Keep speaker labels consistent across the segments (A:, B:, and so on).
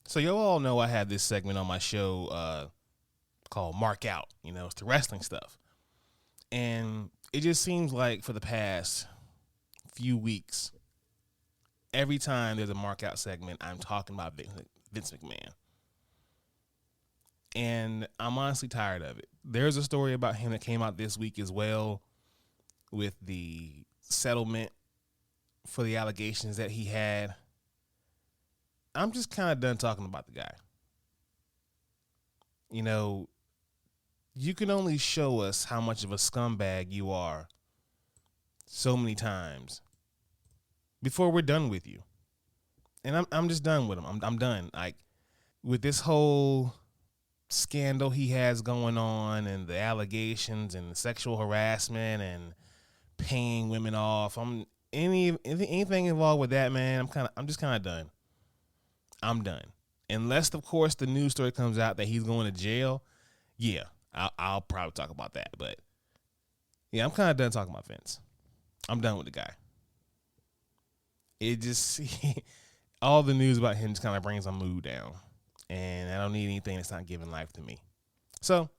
A: So you all know I have this segment on my show called Mark Out. You know, it's the wrestling stuff. And it just seems like for the past few weeks, every time there's a Mark Out segment, I'm talking about Vince McMahon. And I'm honestly tired of it. There's a story about him that came out this week as well with the settlement for the allegations that he had. I'm just kind of done talking about the guy. You know, you can only show us how much of a scumbag you are so many times before we're done with you. And I'm just done with him. I'm done. Like, with this whole scandal he has going on and the allegations and the sexual harassment and paying women off. Anything involved with that, man, I'm just kind of done. I'm done. Unless, of course, the news story comes out that he's going to jail. Yeah, I'll probably talk about that. But yeah, I'm kind of done talking about Vince. I'm done with the guy. It just all the news about him just kind of brings my mood down, and I don't need anything that's not giving life to me. So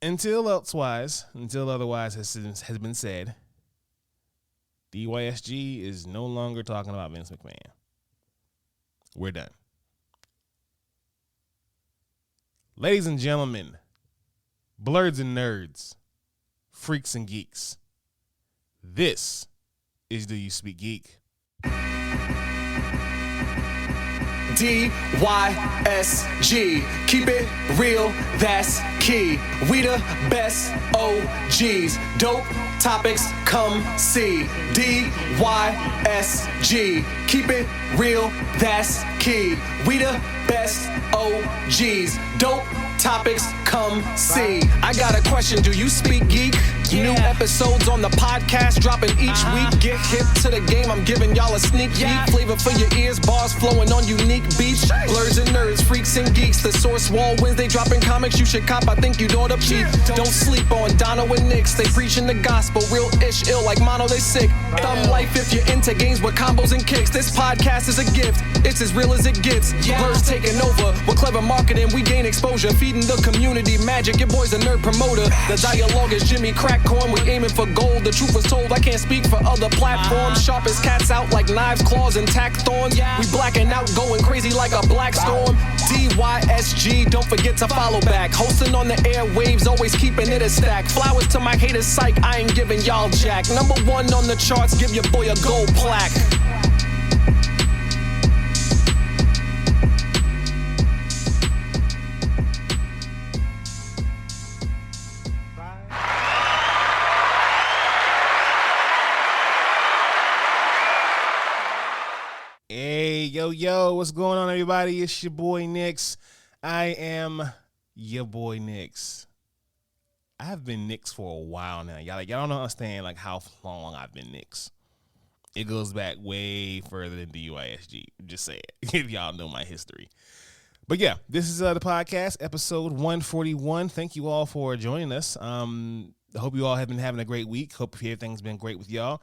A: until otherwise has been said, DYSG is no longer talking about Vince McMahon. We're done. Ladies and gentlemen, blurs and nerds, freaks and geeks, this is Do You Speak Geek?
B: DYSG, keep it real, that's key. We the best OGs, dope topics, come see. DYSG, keep it real, that's key. We the best OGs, dope topics, come see. I got a question, do you speak geek? New episodes on the podcast dropping each week. Get hip to the game, I'm giving y'all a sneak peek. Flavor for your ears, bars flowing on unique beats. Blurs and nerds, freaks and geeks. The Source Wall Wednesday dropping comics you should cop. I think you'd ought to peep. Don't sleep on Dono and Nix. They preaching the gospel, real ish, ill like mono, they sick. Thumb life if you're into games with combos and kicks. This podcast is a gift, it's as real as it gets. Blurs taking over, with clever marketing we gain exposure. Feeding the community magic, your boy's a nerd promoter. The dialogue is Jimmy Crackcorn, we aiming for gold. The truth was told, I can't speak for other platforms. Sharp as cats out like knives, claws, and tack thorns. We blacking out, going crazy like a black storm. DYSG, don't forget to follow back. Hosting on the airwaves, always keeping it a stack. Flowers to my haters, psych, I ain't giving y'all jack. Number one on the charts, give your boy a gold plaque.
A: Hey, yo, what's going on, everybody? It's your boy, Nix. I am your boy, Nix. I've been Nix for a while now. Y'all don't understand like how long I've been Nix. It goes back way further than DYSG. Just say it, if y'all know my history. But yeah, this is the podcast, episode 141. Thank you all for joining us. I hope you all have been having a great week. Hope everything's been great with y'all.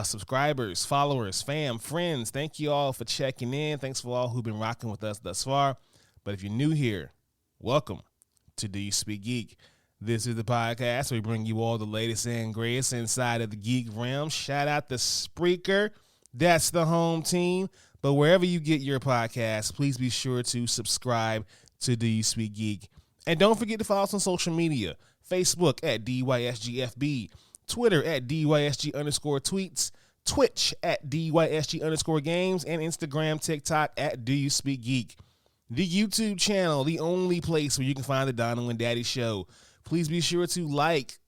A: Subscribers, followers, fam, friends, thank you all for checking in. Thanks for all who've been rocking with us thus far. But if you're new here, welcome to Do You Speak Geek? This is the podcast where we bring you all the latest and greatest inside of the geek realm. Shout out to Spreaker. That's the home team. But wherever you get your podcast, please be sure to subscribe to Do You Speak Geek. And don't forget to follow us on social media. Facebook at DYSGFB. Twitter at DYSG_tweets, Twitch at DYSG_games, and Instagram, TikTok at Do You Speak Geek. The YouTube channel, the only place where you can find the Donald and Daddy Show. Please be sure to like,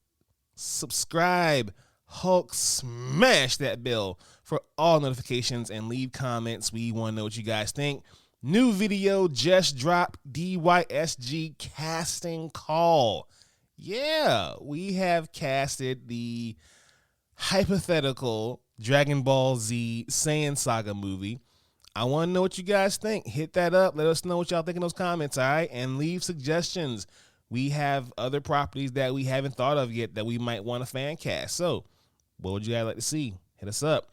A: subscribe, Hulk, smash that bell for all notifications, and leave comments. We want to know what you guys think. New video just dropped, DYSG casting call. Yeah, we have casted the hypothetical Dragon Ball Z Saiyan Saga movie. I want to know what you guys think. Hit that up. Let us know what y'all think in those comments, all right? And leave suggestions. We have other properties that we haven't thought of yet that we might want to fan cast. So, what would you guys like to see? Hit us up.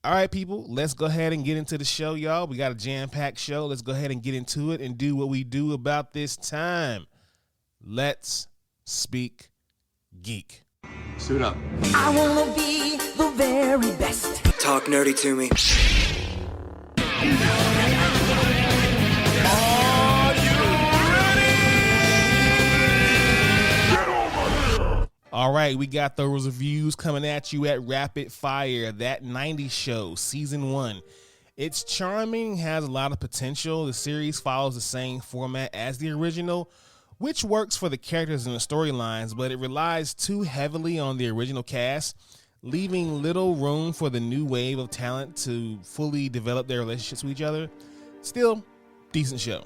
A: All right, people, let's go ahead and get into the show, y'all. We got a jam-packed show. Let's go ahead and get into it and do what we do about this time. Let's speak geek.
B: Suit up.
C: I wanna be the very best.
B: Talk nerdy to me.
A: Are you ready? All right, we got those reviews coming at you at Rapid Fire, That 90s Show, Season 1. It's charming, has a lot of potential. The series follows the same format as the original, which works for the characters and the storylines, but it relies too heavily on the original cast, leaving little room for the new wave of talent to fully develop their relationships with each other. Still, decent show.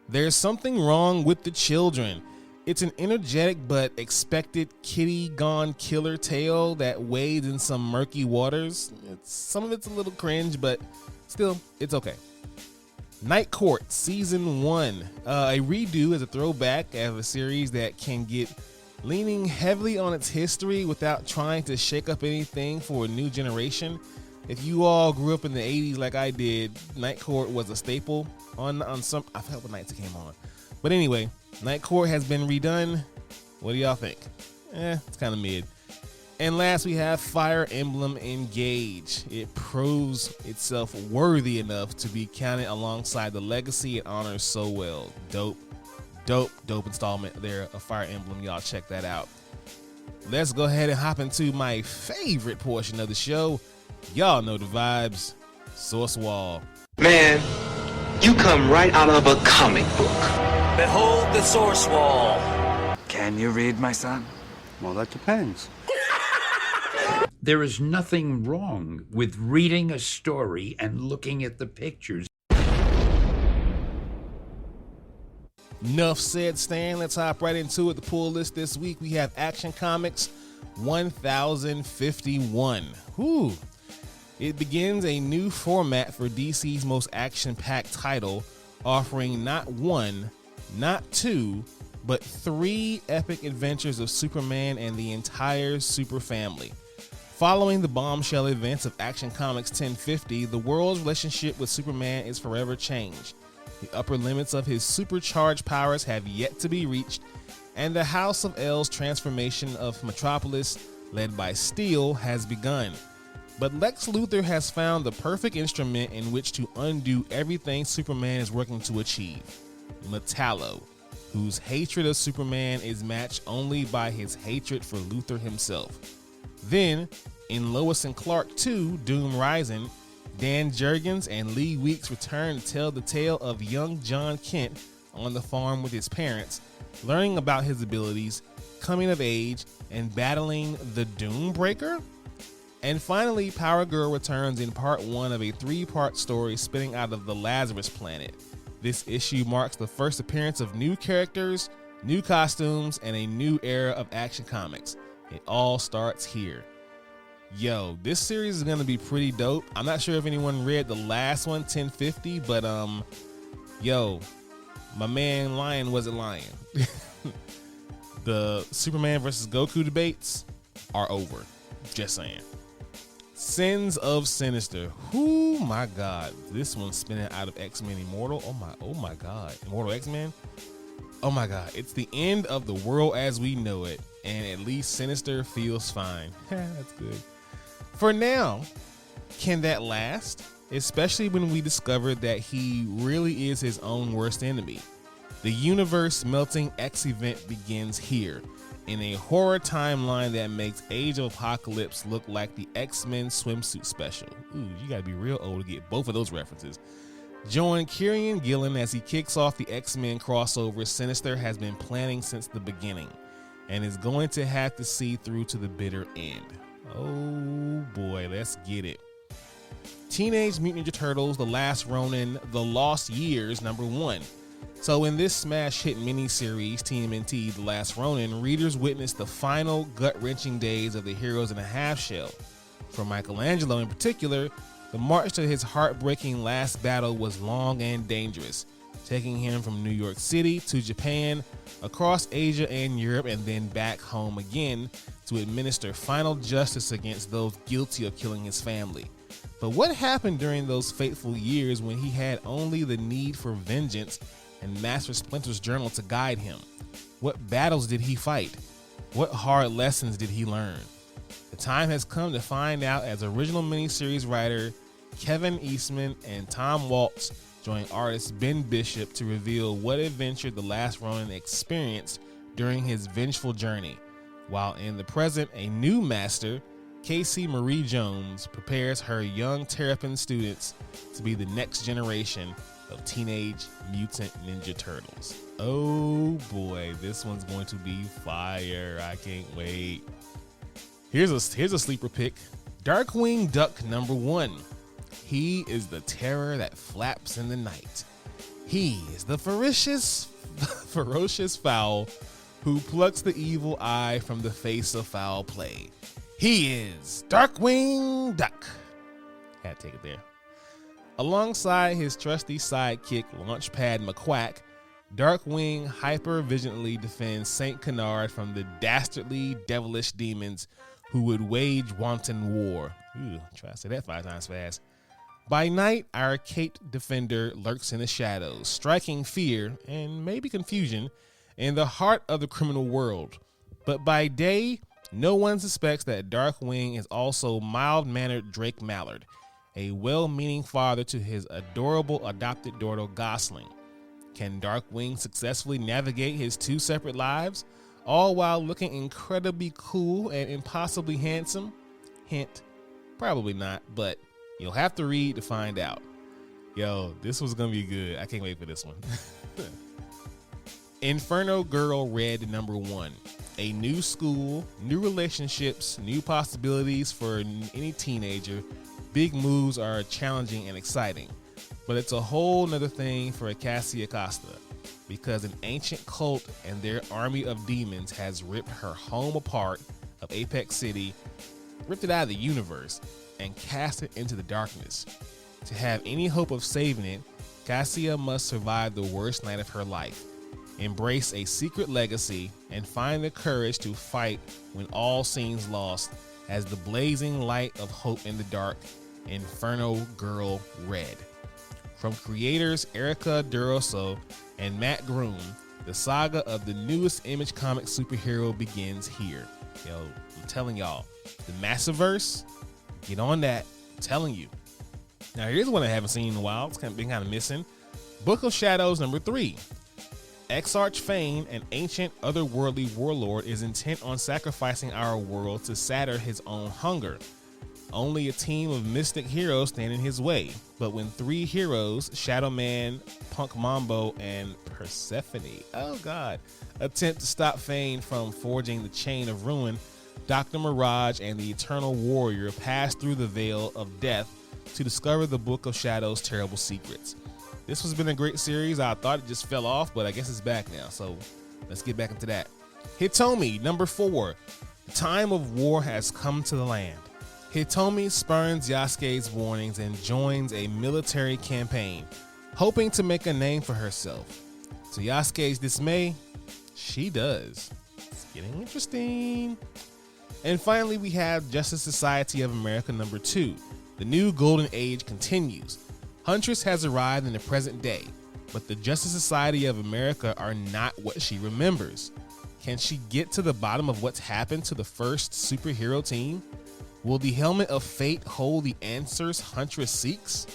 A: There's something wrong with the children. It's an energetic but expected kitty gone killer tale that wades in some murky waters. Some of it's a little cringe, but still, it's okay. Night Court Season 1. A redo is a throwback of a series that can get leaning heavily on its history without trying to shake up anything for a new generation. If you all grew up in the 80s like I did, Night Court was a staple on some. I forgot what nights it came on. But anyway, Night Court has been redone. What do y'all think? It's kind of mid. And last, we have Fire Emblem Engage. It proves itself worthy enough to be counted alongside the legacy it honors so well. Dope installment there of Fire Emblem. Y'all check that out. Let's go ahead and hop into my favorite portion of the show. Y'all know the vibes. Source Wall.
D: Man, you come right out of a comic book.
E: Behold the source wall.
F: Can you read, my son?
G: Well, that depends.
H: There is nothing wrong with reading a story and looking at the pictures.
A: Enough said, Stan. Let's hop right into it. The pull list this week, we have Action Comics 1051. Whew. It begins a new format for DC's most action-packed title, offering not one, not two, but 3 epic adventures of Superman and the entire Super family. Following the bombshell events of Action Comics 1050, the world's relationship with Superman is forever changed. The upper limits of his supercharged powers have yet to be reached, and the House of L's transformation of Metropolis, led by Steel, has begun. But Lex Luthor has found the perfect instrument in which to undo everything Superman is working to achieve. Metallo, whose hatred of Superman is matched only by his hatred for Luthor himself. Then, in Lois and Clark 2, Doom Rising, Dan Jurgens and Lee Weeks return to tell the tale of young John Kent on the farm with his parents, learning about his abilities, coming of age, and battling the Doombreaker? And finally, Power Girl returns in part 1 of a 3-part story spinning out of the Lazarus Planet. This issue marks the first appearance of new characters, new costumes, and a new era of Action Comics. It all starts here. Yo, this series is going to be pretty dope. I'm not sure if anyone read the last one, 1050, but yo, my man Lion wasn't lying. The Superman versus Goku debates are over. Just saying. Sins of Sinister. Oh my God. This one's spinning out of X-Men Immortal. Oh my God. Immortal X-Men. Oh my God. It's the end of the world as we know it. And at least Sinister feels fine. That's good. For now, can that last? Especially when we discovered that he really is his own worst enemy. The universe melting X event begins here, in a horror timeline that makes Age of Apocalypse look like the X-Men swimsuit special. Ooh, you gotta be real old to get both of those references. Join Kieran Gillen as he kicks off the X-Men crossover Sinister has been planning since the beginning, and is going to have to see through to the bitter end. Oh boy, let's get it. Teenage Mutant Ninja Turtles, The Last Ronin, The Lost Years, #1. So in this smash hit miniseries, TMNT, The Last Ronin, readers witness the final gut-wrenching days of the heroes in a half shell. For Michelangelo in particular, the march to his heartbreaking last battle was long and dangerous, taking him from New York City to Japan, across Asia and Europe, and then back home again to administer final justice against those guilty of killing his family. But what happened during those fateful years when he had only the need for vengeance and Master Splinter's journal to guide him? What battles did he fight? What hard lessons did he learn? The time has come to find out as original miniseries writer Kevin Eastman and Tom Waltz join artist Ben Bishop to reveal what adventure the Last Ronin experienced during his vengeful journey. While in the present, a new master, Casey Marie Jones, prepares her young Terrapin students to be the next generation of Teenage Mutant Ninja Turtles. Oh boy, this one's going to be fire. I can't wait. Here's a sleeper pick. Darkwing Duck number 1. He is the terror that flaps in the night. He is the ferocious fowl who plucks the evil eye from the face of foul play. He is Darkwing Duck. Had to take it there. Alongside his trusty sidekick, Launchpad McQuack, Darkwing hyper-vigilantly defends St. Canard from the dastardly, devilish demons who would wage wanton war. Ooh, try to say that 5 times fast. By night, our caped defender lurks in the shadows, striking fear and maybe confusion in the heart of the criminal world. But by day, no one suspects that Darkwing is also mild-mannered Drake Mallard, a well-meaning father to his adorable adopted daughter Gosling. Can Darkwing successfully navigate his 2 separate lives, all while looking incredibly cool and impossibly handsome? Hint, probably not, but you'll have to read to find out. Yo, this was gonna be good. I can't wait for this one. Inferno Girl Red number 1. A new school, new relationships, new possibilities for any teenager. Big moves are challenging and exciting. But it's a whole nother thing for Acacia Costa, because an ancient cult and their army of demons has ripped her home apart of Apex City, ripped it out of the universe, and cast it into the darkness. To have any hope of saving it, Cassia must survive the worst night of her life, embrace a secret legacy, and find the courage to fight when all seems lost as the blazing light of hope in the dark. Inferno Girl Red. From creators Erica DeRosso and Matt Groom, the saga of the newest Image Comics superhero begins here. Yo, I'm telling y'all, the Massiverse, get on that. I'm telling you. Now here's one I haven't seen in a while. It's been kind of missing. Book of Shadows number 3. Exarch Fane, an ancient otherworldly warlord, is intent on sacrificing our world to satisfy his own hunger. Only a team of mystic heroes stand in his way. But when 3 heroes, Shadow Man, Punk Mambo, and Persephone, oh god, attempt to stop Fane from forging the chain of ruin, Dr. Mirage and the Eternal Warrior pass through the veil of death to discover the Book of Shadows' terrible secrets. This has been a great series. I thought it just fell off, but I guess it's back now, so let's get back into that. Hitomi, number 4. The time of war has come to the land. Hitomi spurns Yasuke's warnings and joins a military campaign, hoping to make a name for herself. To Yasuke's dismay, she does. It's getting interesting. And finally, we have Justice Society of America number 2. The new golden age continues. Huntress has arrived in the present day, but the Justice Society of America are not what she remembers. Can she get to the bottom of what's happened to the first superhero team? Will the helmet of fate hold the answers Huntress seeks?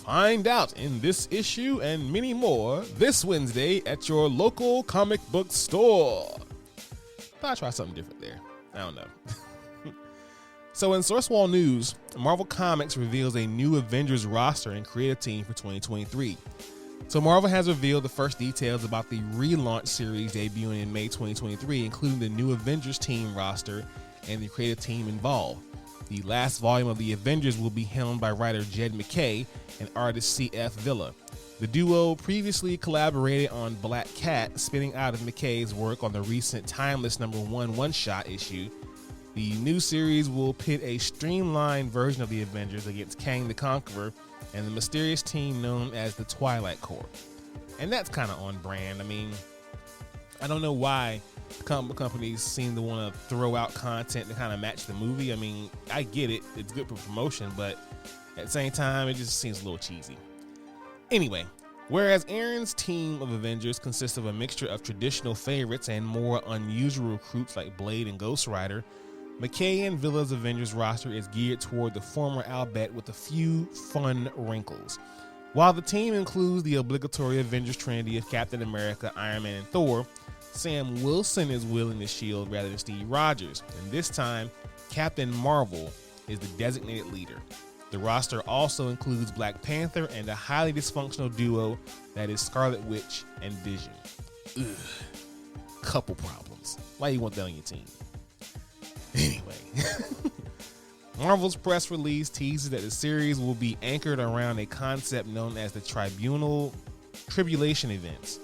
A: Find out in this issue and many more this Wednesday at your local comic book store. I'll try something different there. I don't know. So in Source Wall news, Marvel Comics reveals a new Avengers roster and creative team for 2023. So Marvel has revealed the first details about the relaunch series debuting in May 2023, including the new Avengers team roster and the creative team involved. The last volume of the Avengers will be helmed by writer Jed McKay and artist C.F. Villa. The duo previously collaborated on Black Cat, spinning out of McKay's work on the recent Timeless number 1 one-shot issue. The new series will pit a streamlined version of the Avengers against Kang the Conqueror and the mysterious team known as the Twilight Corps. And that's kind of on brand. I mean, I don't know why comic companies seem to want to throw out content to kind of match the movie. I mean, I get it. It's good for promotion, but At the same time, it just seems a little cheesy. Anyway, whereas Aaron's team of Avengers consists of a mixture of traditional favorites and more unusual recruits like Blade and Ghost Rider, McKay and Villa's Avengers roster is geared toward the former Albert with a few fun wrinkles. While the team includes the obligatory Avengers trinity of Captain America, Iron Man, and Thor, Sam Wilson is wielding the shield rather than Steve Rogers, and this time, Captain Marvel is the designated leader. The roster also includes Black Panther and a highly dysfunctional duo that is Scarlet Witch and Vision. Ugh. Couple problems. Why you want that on your team? Anyway. Marvel's press release teases that the series will be anchored around a concept known as the Tribulation events.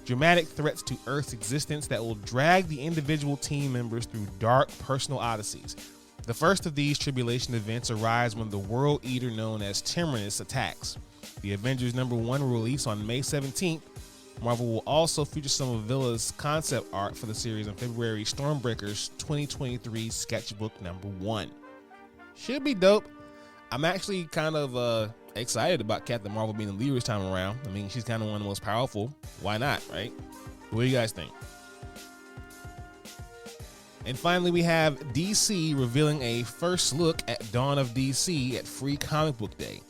A: Dramatic threats to Earth's existence that will drag the individual team members through dark personal odysseys. The first of these tribulation events arrives when the World Eater known as Tyrannus attacks. The Avengers #1 will release on May 17th. Marvel will also feature some of Villa's concept art for the series in February Stormbreaker's 2023 sketchbook #1. Should be dope. I'm actually kind of excited about Captain Marvel being the leader this time around. I mean, she's kind of one of the most powerful. Why not, right? What do you guys think? And finally, we have DC revealing a first look at Dawn of DC at Free Comic Book Day.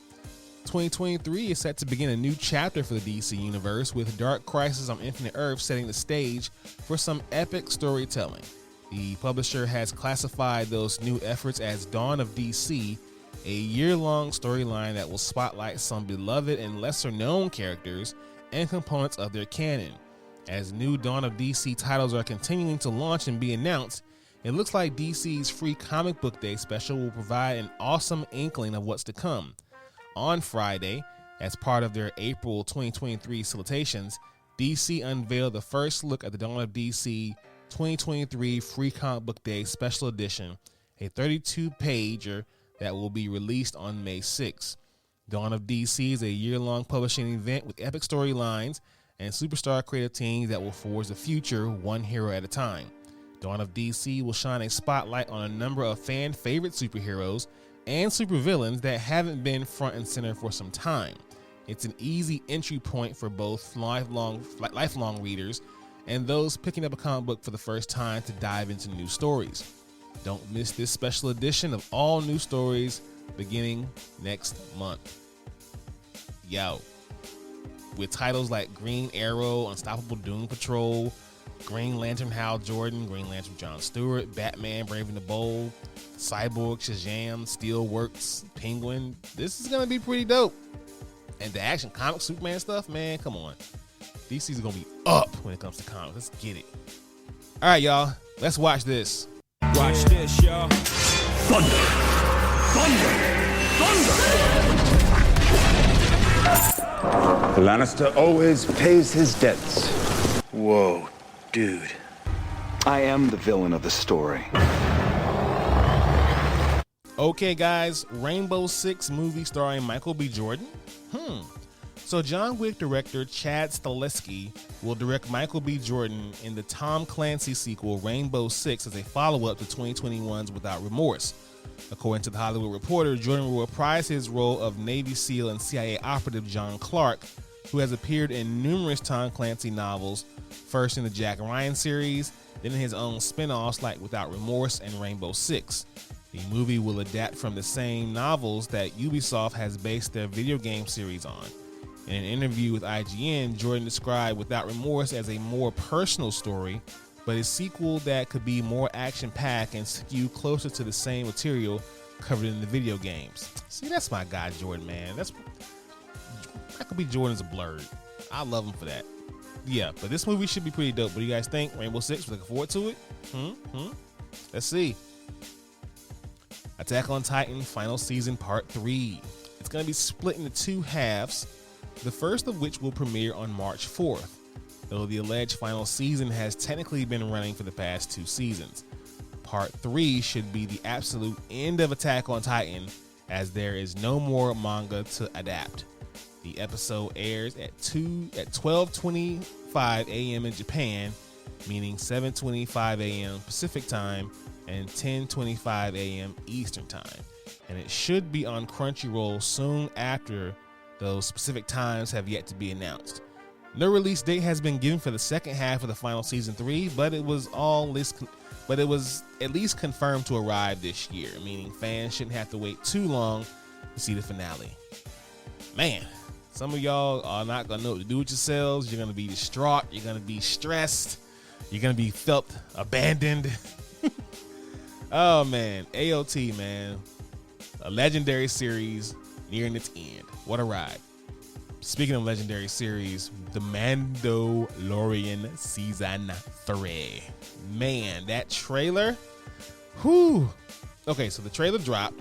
A: 2023 is set to begin a new chapter for the DC universe, with Dark Crisis on Infinite Earth setting the stage for some epic storytelling. The publisher has classified those new efforts as Dawn of DC, a year-long storyline that will spotlight some beloved and lesser-known characters and components of their canon. As new Dawn of DC titles are continuing to launch and be announced, it looks like DC's Free Comic Book Day special will provide an awesome inkling of what's to come. On Friday, as part of their April 2023 salutations, DC unveiled the first look at the Dawn of DC 2023 Free Comic Book Day Special Edition, a 32-pager that will be released on May 6th. Dawn of DC is a year-long publishing event with epic storylines and superstar creative teams that will forge the future one hero at a time. Dawn of DC will shine a spotlight on a number of fan-favorite superheroes and supervillains that haven't been front and center for some time. It's an easy entry point for both lifelong readers and those picking up a comic book for the first time to dive into new stories. Don't miss this special edition of all new stories beginning next month. Yo. With titles like Green Arrow, Unstoppable Doom Patrol, Green Lantern Hal Jordan, Green Lantern John Stewart, Batman Brave and the Bold, Cyborg, Shazam, Steelworks, Penguin. This is going to be pretty dope. And the Action Comic Superman stuff, man, come on. DC's going to be up when it comes to comics. Let's get it. All right, y'all. Let's watch this.
E: Watch this, y'all.
I: Thunder! Thunder! Thunder! The Lannister always pays his debts.
F: Whoa, dude. I am the villain of the story.
A: Okay, guys. Rainbow Six movie starring Michael B. Jordan? So John Wick director Chad Stahelski will direct Michael B. Jordan in the Tom Clancy sequel Rainbow Six as a follow-up to 2021's Without Remorse. According to The Hollywood Reporter, Jordan will reprise his role of Navy SEAL and CIA operative John Clark, who has appeared in numerous Tom Clancy novels, first in the Jack Ryan series, then in his own spin-offs like Without Remorse and Rainbow Six. The movie will adapt from the same novels that Ubisoft has based their video game series on. In an interview with IGN, Jordan described Without Remorse as a more personal story, but a sequel that could be more action-packed and skew closer to the same material covered in the video games. See, that's my guy, Jordan, man. Michael B. Jordan's a blurred. I love him for that. Yeah, but this movie should be pretty dope. What do you guys think? Rainbow Six, looking forward to it? Let's see. Attack on Titan Final Season Part 3. It's going to be split into two halves, the first of which will premiere on March 4th, though the alleged final season has technically been running for the past 2 seasons. Part 3 should be the absolute end of Attack on Titan, as there is no more manga to adapt. The episode airs at 12:25 a.m. in Japan, meaning 7:25 a.m. Pacific Time and 10:25 a.m. Eastern Time. and it should be on Crunchyroll soon after. Those specific times have yet to be announced. No release date has been given for the second half of the final season 3, but it was at least confirmed to arrive this year, meaning fans shouldn't have to wait too long to see the finale. Man, some of y'all are not gonna know what to do with yourselves. You're gonna be distraught. You're gonna be stressed. You're gonna be felt abandoned. Oh man, AOT, man, a legendary series nearing its end. What a ride. Speaking of legendary series, The Mandalorian Season 3. Man, that trailer. Whew. Okay, so the trailer dropped,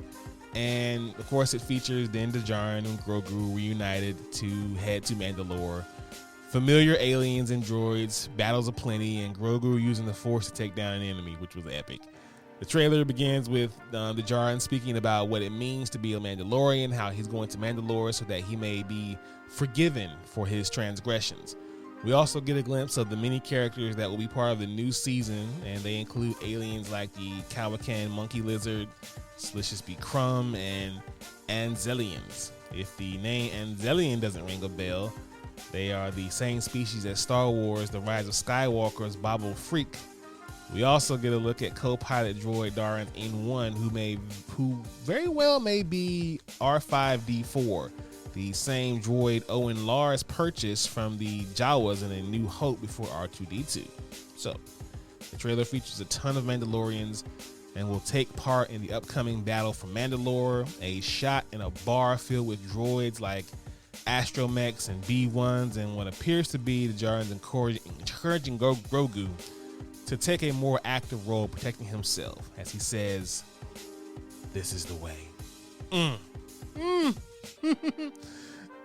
A: and of course it features Din Djarin and Grogu reunited to head to Mandalore. Familiar aliens and droids, battles aplenty, and Grogu using the Force to take down an enemy, which was epic. The trailer begins with Djarin speaking about what it means to be a Mandalorian, how he's going to Mandalore so that he may be forgiven for his transgressions. We also get a glimpse of the many characters that will be part of the new season, and they include aliens like the Kawakan monkey lizard, Delicious B. Crumb, and Anzelians. If the name Anzelian doesn't ring a bell, they are the same species as Star Wars The Rise of Skywalker's Babu Freak. We also get a look at co-pilot droid Darren N1, who very well may be R5-D4, the same droid Owen Lars purchased from the Jawas in A New Hope before R2-D2. So, the trailer features a ton of Mandalorians and will take part in the upcoming battle for Mandalore, a shot in a bar filled with droids like astromechs and B1s, and what appears to be the Djarin's encouraging Grogu to take a more active role protecting himself, as he says, "This is the way."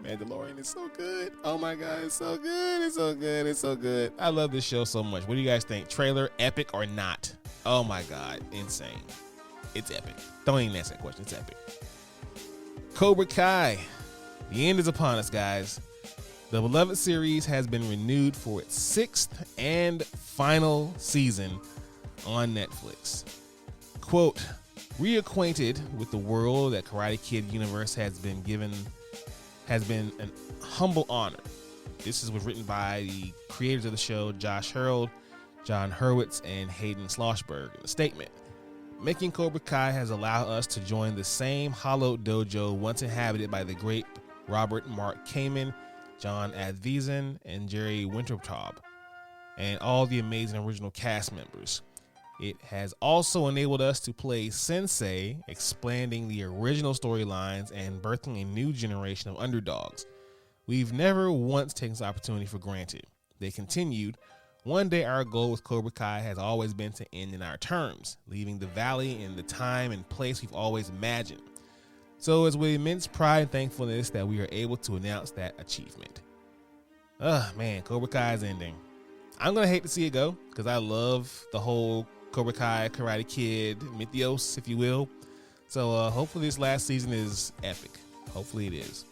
A: Mandalorian is so good. Oh my God, it's so good. It's so good. It's so good. I love this show so much. What do you guys think? Trailer, epic or not? Oh my God, insane. It's epic. Don't even ask that question. It's epic. Cobra Kai. The end is upon us, guys. The beloved series has been renewed for its 6th and final season on Netflix. Quote, reacquainted with the world that Karate Kid universe has been an humble honor. This was written by the creators of the show, Josh Harold, John Hurwitz, and Hayden Schlossberg. In a statement, making Cobra Kai has allowed us to join the same hallowed dojo once inhabited by the great Robert Mark Kamen, John Advizen, and Jerry Wintertaub, and all the amazing original cast members. It has also enabled us to play Sensei, expanding the original storylines and birthing a new generation of underdogs. We've never once taken this opportunity for granted. They continued, one day our goal with Cobra Kai has always been to end in our terms, leaving the valley in the time and place we've always imagined. So it's with immense pride and thankfulness that we are able to announce that achievement. Man, Cobra Kai is ending. I'm going to hate to see it go because I love the whole Cobra Kai, Karate Kid, mythos, if you will. So hopefully this last season is epic. Hopefully it is.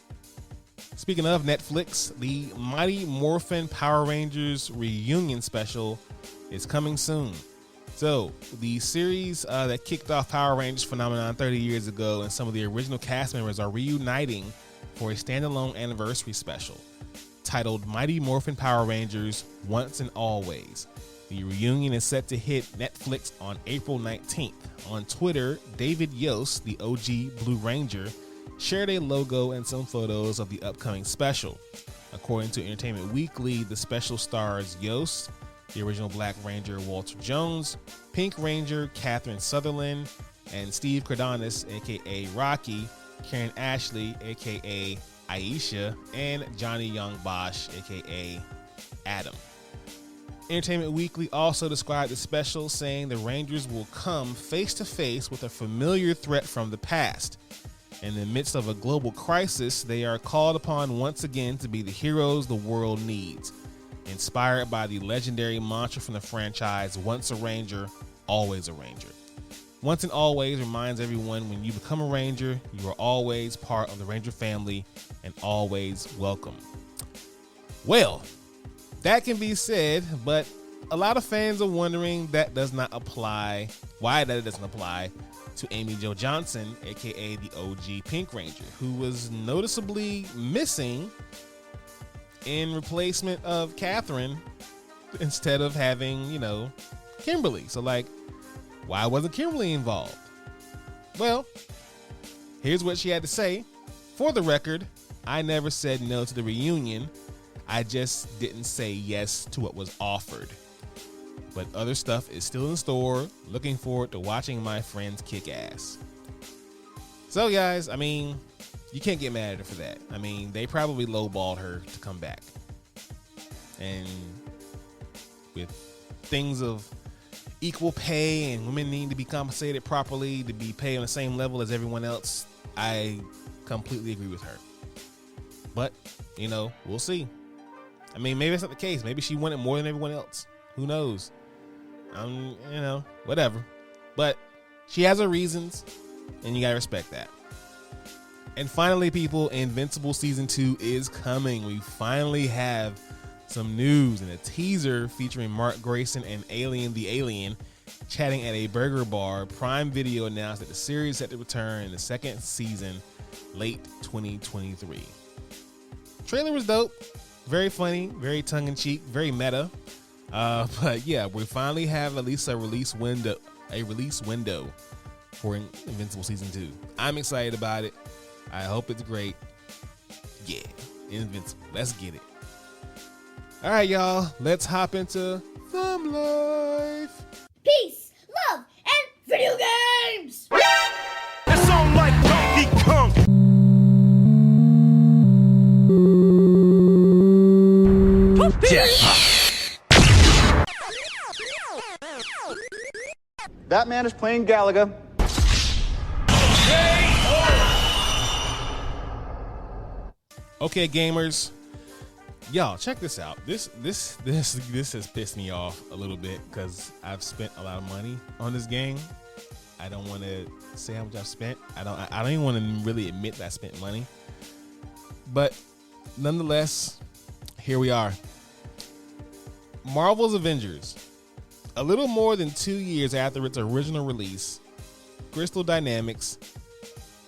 A: Speaking of Netflix, the Mighty Morphin Power Rangers reunion special is coming soon. So, the series that kicked off Power Rangers phenomenon 30 years ago, and some of the original cast members are reuniting for a standalone anniversary special titled Mighty Morphin Power Rangers Once and Always. The reunion is set to hit Netflix on April 19th. On Twitter, David Yost, the OG Blue Ranger, shared a logo and some photos of the upcoming special. According to Entertainment Weekly, the special stars Yost, the original Black Ranger Walter Jones, Pink Ranger Catherine Sutherland, and Steve Cardenas, aka Rocky, Karen Ashley, aka Aisha, and Johnny Young Bosch, aka Adam. Entertainment Weekly also described the special, saying the Rangers will come face to face with a familiar threat from the past. In the midst of a global crisis, they are called upon once again to be the heroes the world needs. Inspired by the legendary mantra from the franchise, once a Ranger, always a Ranger. Once and always reminds everyone when you become a Ranger, you are always part of the Ranger family and always welcome. Well, that can be said, but a lot of fans are wondering that does not apply, why that doesn't apply to Amy Jo Johnson, aka the OG Pink Ranger, who was noticeably missing in replacement of Catherine instead of having, Kimberly. So like, why wasn't Kimberly involved? Well, here's what she had to say. For the record, I never said no to the reunion. I just didn't say yes to what was offered. But other stuff is still in store. Looking forward to watching my friends kick ass. So guys, you can't get mad at her for that. They probably lowballed her to come back. And with things of equal pay and women need to be compensated properly to be paid on the same level as everyone else, I completely agree with her. But, we'll see. Maybe that's not the case. Maybe she wanted more than everyone else. Who knows? Whatever. But she has her reasons, and you gotta respect that. And finally, people, Invincible Season 2 is coming. We finally have some news and a teaser featuring Mark Grayson and Alien the Alien chatting at a burger bar. Prime Video announced that the series is set to return in the second season late 2023. Trailer was dope. Very funny, very tongue-in-cheek, very meta. But yeah, we finally have at least a release window for Invincible Season 2. I'm excited about it. I hope it's great. Yeah, Invincible. Let's get it. All right, y'all. Let's hop into Thumb Life.
C: Peace, love, and video games!
E: It's on like Donkey Kong.
G: Batman is playing Galaga.
A: Okay, gamers, y'all, check this out. This has pissed me off a little bit because I've spent a lot of money on this game. I don't want to say how much I've spent. I don't even want to really admit that I spent money. But nonetheless, here we are. Marvel's Avengers. A little more than 2 years after its original release, Crystal Dynamics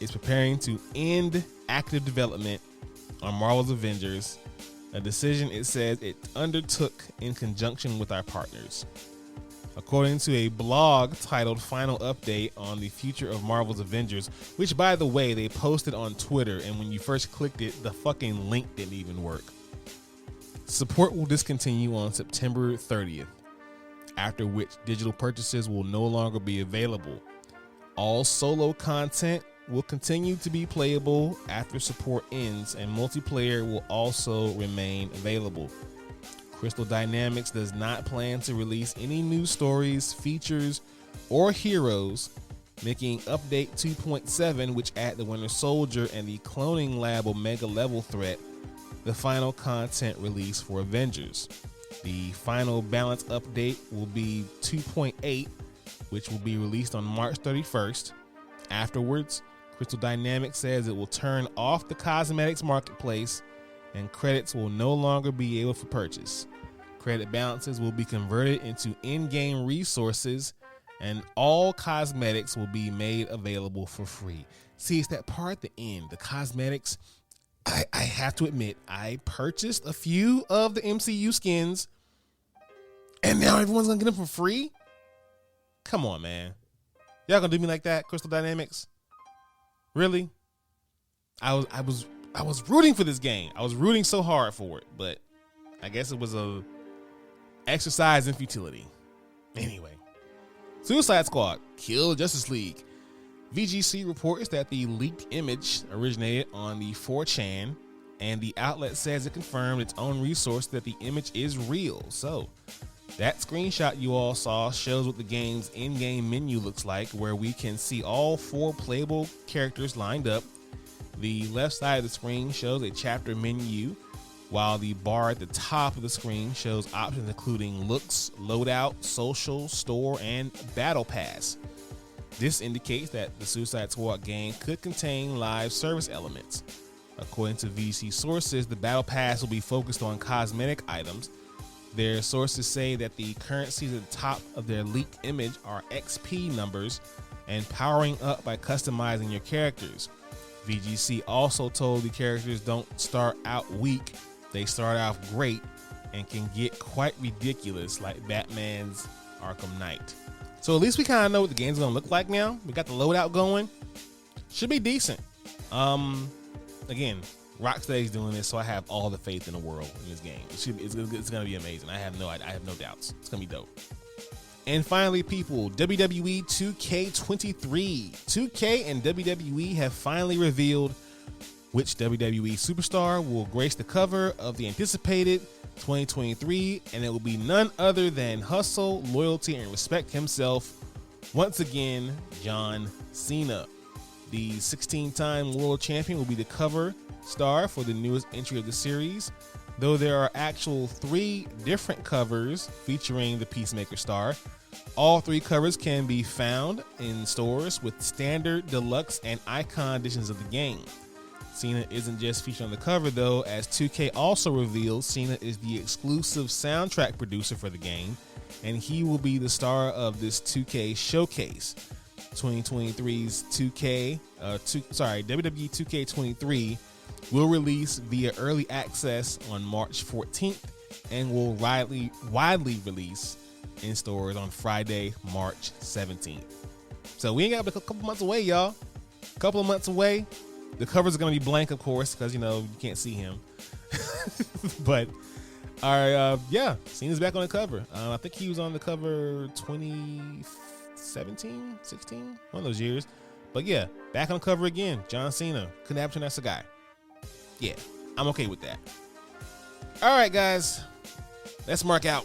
A: is preparing to end active development on Marvel's Avengers, a decision it says it undertook in conjunction with our partners. According to a blog titled Final Update on the Future of Marvel's Avengers, which by the way, they posted on Twitter, and when you first clicked it, the fucking link didn't even work. Support will discontinue on September 30th, after which digital purchases will no longer be available. All solo content will continue to be playable after support ends, and multiplayer will also remain available. Crystal Dynamics does not plan to release any new stories, features, or heroes, making Update 2.7, which add the Winter Soldier and the Cloning Lab Omega level threat, the final content release for Avengers. The final balance update will be 2.8, which will be released on March 31st. Afterwards, Crystal Dynamics says it will turn off the cosmetics marketplace and credits will no longer be able for purchase. Credit balances will be converted into in-game resources and all cosmetics will be made available for free. See, it's that part at the end, the cosmetics. I have to admit, I purchased a few of the MCU skins and now everyone's gonna get them for free? Come on, man. Y'all gonna do me like that, Crystal Dynamics? Really? I was rooting for this game. I was rooting so hard for it, but I guess it was a exercise in futility. Anyway, Suicide Squad Kill Justice League. VGC reports that the leaked image originated on the 4chan, and the outlet says it confirmed its own resource that the image is real. So that screenshot you all saw shows what the game's in-game menu looks like, where we can see all 4 playable characters lined up. The left side of the screen shows a chapter menu, while the bar at the top of the screen shows options including looks, loadout, social, store, and battle pass. This indicates that the Suicide Squad game could contain live service elements. According to VC sources, the battle pass will be focused on cosmetic items. Their sources say that the currencies at the top of their leaked image are XP numbers, and powering up by customizing your characters. VGC also told the characters don't start out weak, they start off great and can get quite ridiculous, like Batman's Arkham Knight. So at least we kind of know what the game's gonna look like now. We got the loadout going. Should be decent. Again, Rocksteady's doing this, so I have all the faith in the world in this game. It's gonna be amazing. I have no doubts. It's gonna be dope. And finally, people, WWE 2K23. 2K and WWE have finally revealed which WWE superstar will grace the cover of the anticipated 2023, and it will be none other than Hustle, Loyalty, and Respect himself, once again, John Cena. The 16-time world champion will be the cover star for the newest entry of the series, though there are actual 3 different covers featuring the Peacemaker star. All 3 covers can be found in stores with standard, deluxe, and icon editions of the game. Cena isn't just featured on the cover though, as 2K also reveals Cena is the exclusive soundtrack producer for the game, and he will be the star of this 2K showcase. 2023's WWE 2K23 will release via early access on March 14th and will widely release in stores on Friday, March 17th. So we ain't got but a couple months away, y'all. A couple of months away. The covers are going to be blank, of course, because, you know, you can't see him. But, Cena's back on the cover. I think he was on the cover 2017, 16, one of those years. But, yeah, back on the cover again. John Cena. Couldn't happen to that's a guy. Yeah, I'm okay with that. All right, guys. Let's mark out.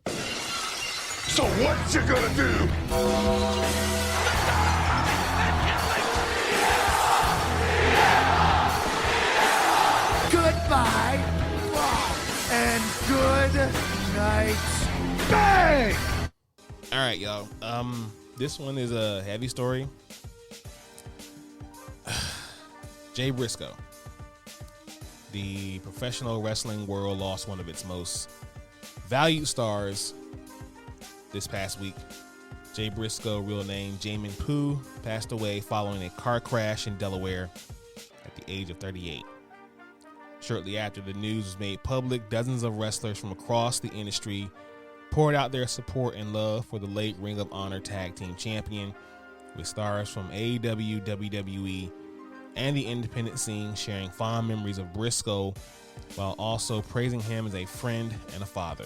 E: So what you gonna do?
B: Goodbye and good night. Bang!
A: All right, y'all. This one is a heavy story. Jay Briscoe. The professional wrestling world lost one of its most valued stars this past week. Jay Briscoe, real name Jamin Poo, passed away following a car crash in Delaware at the age of 38. Shortly after the news was made public, dozens of wrestlers from across the industry poured out their support and love for the late Ring of Honor Tag Team Champion, with stars from AEW, WWE, and the independent scene sharing fond memories of Briscoe while also praising him as a friend and a father.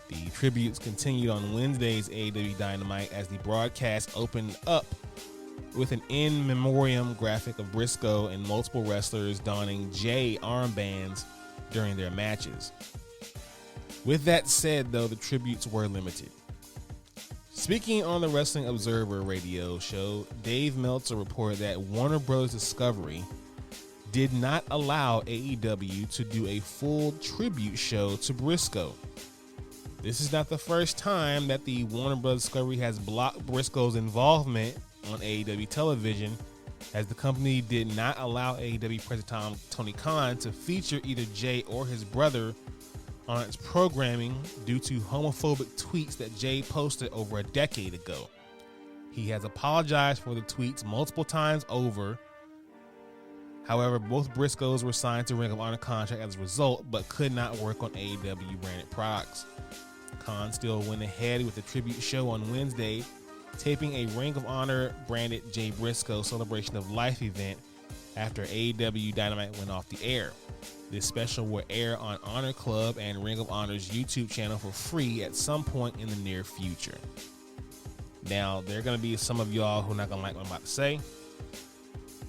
A: The tributes continued on Wednesday's AEW Dynamite as the broadcast opened up with an in memoriam graphic of Briscoe and multiple wrestlers donning Jay armbands during their matches. With that said, though, the tributes were limited. Speaking on the Wrestling Observer radio show, Dave Meltzer reported that Warner Bros. Discovery did not allow AEW to do a full tribute show to Briscoe. This is not the first time that the Warner Bros. Discovery has blocked Briscoe's involvement on AEW television, as the company did not allow AEW President Tony Khan to feature either Jay or his brother on its programming due to homophobic tweets that Jay posted over a decade ago. He has apologized for the tweets multiple times over. However, both Briscoes were signed to Ring of Honor contract as a result, but could not work on AEW branded products. Khan still went ahead with the tribute show on Wednesday, taping a Ring of Honor branded Jay Briscoe Celebration of Life event after AEW Dynamite went off the air. This special will air on Honor Club and Ring of Honor's YouTube channel for free at some point in the near future. Now, there are going to be some of y'all who are not going to like what I'm about to say,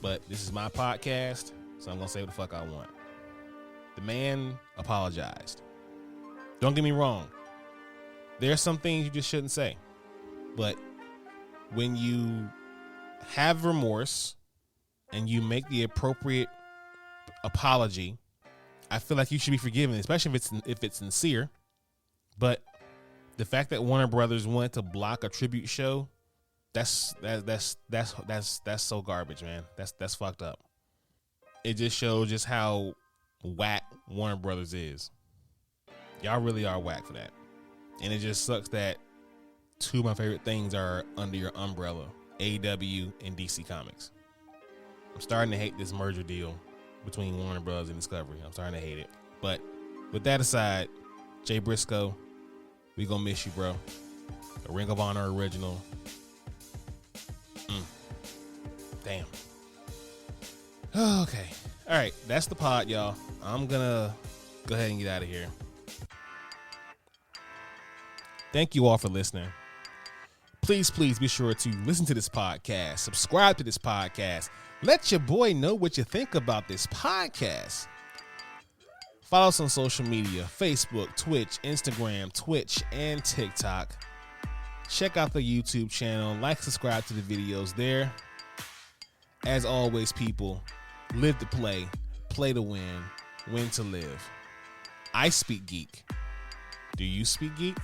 A: but this is my podcast, so I'm going to say what the fuck I want. The man apologized. Don't get me wrong. There are some things you just shouldn't say, but when you have remorse and you make the appropriate apology, I feel like you should be forgiven, especially if it's sincere. But the fact that Warner Brothers wanted to block a tribute show, that's so garbage, man. That's fucked up. It just shows just how whack Warner Brothers is. Y'all really are whack for that. And it just sucks that two of my favorite things are under your umbrella AEW and DC Comics. I'm starting to hate this merger deal between Warner Bros. And Discovery. I'm starting to hate it. But with that aside, Jay Briscoe, we gonna miss you, bro. A Ring of Honor original. Damn. Okay. All right. That's the pod, y'all. I'm gonna go ahead and get out of here. Thank you all for listening. Please be sure to listen to this podcast. Subscribe to this podcast. Let your boy know what you think about this podcast. Follow us on social media, Facebook, Twitch, Instagram, Twitch, and TikTok. Check out the YouTube channel. Like, subscribe to the videos there. As always, people, live to play to win to live. I speak geek. Do you speak geek?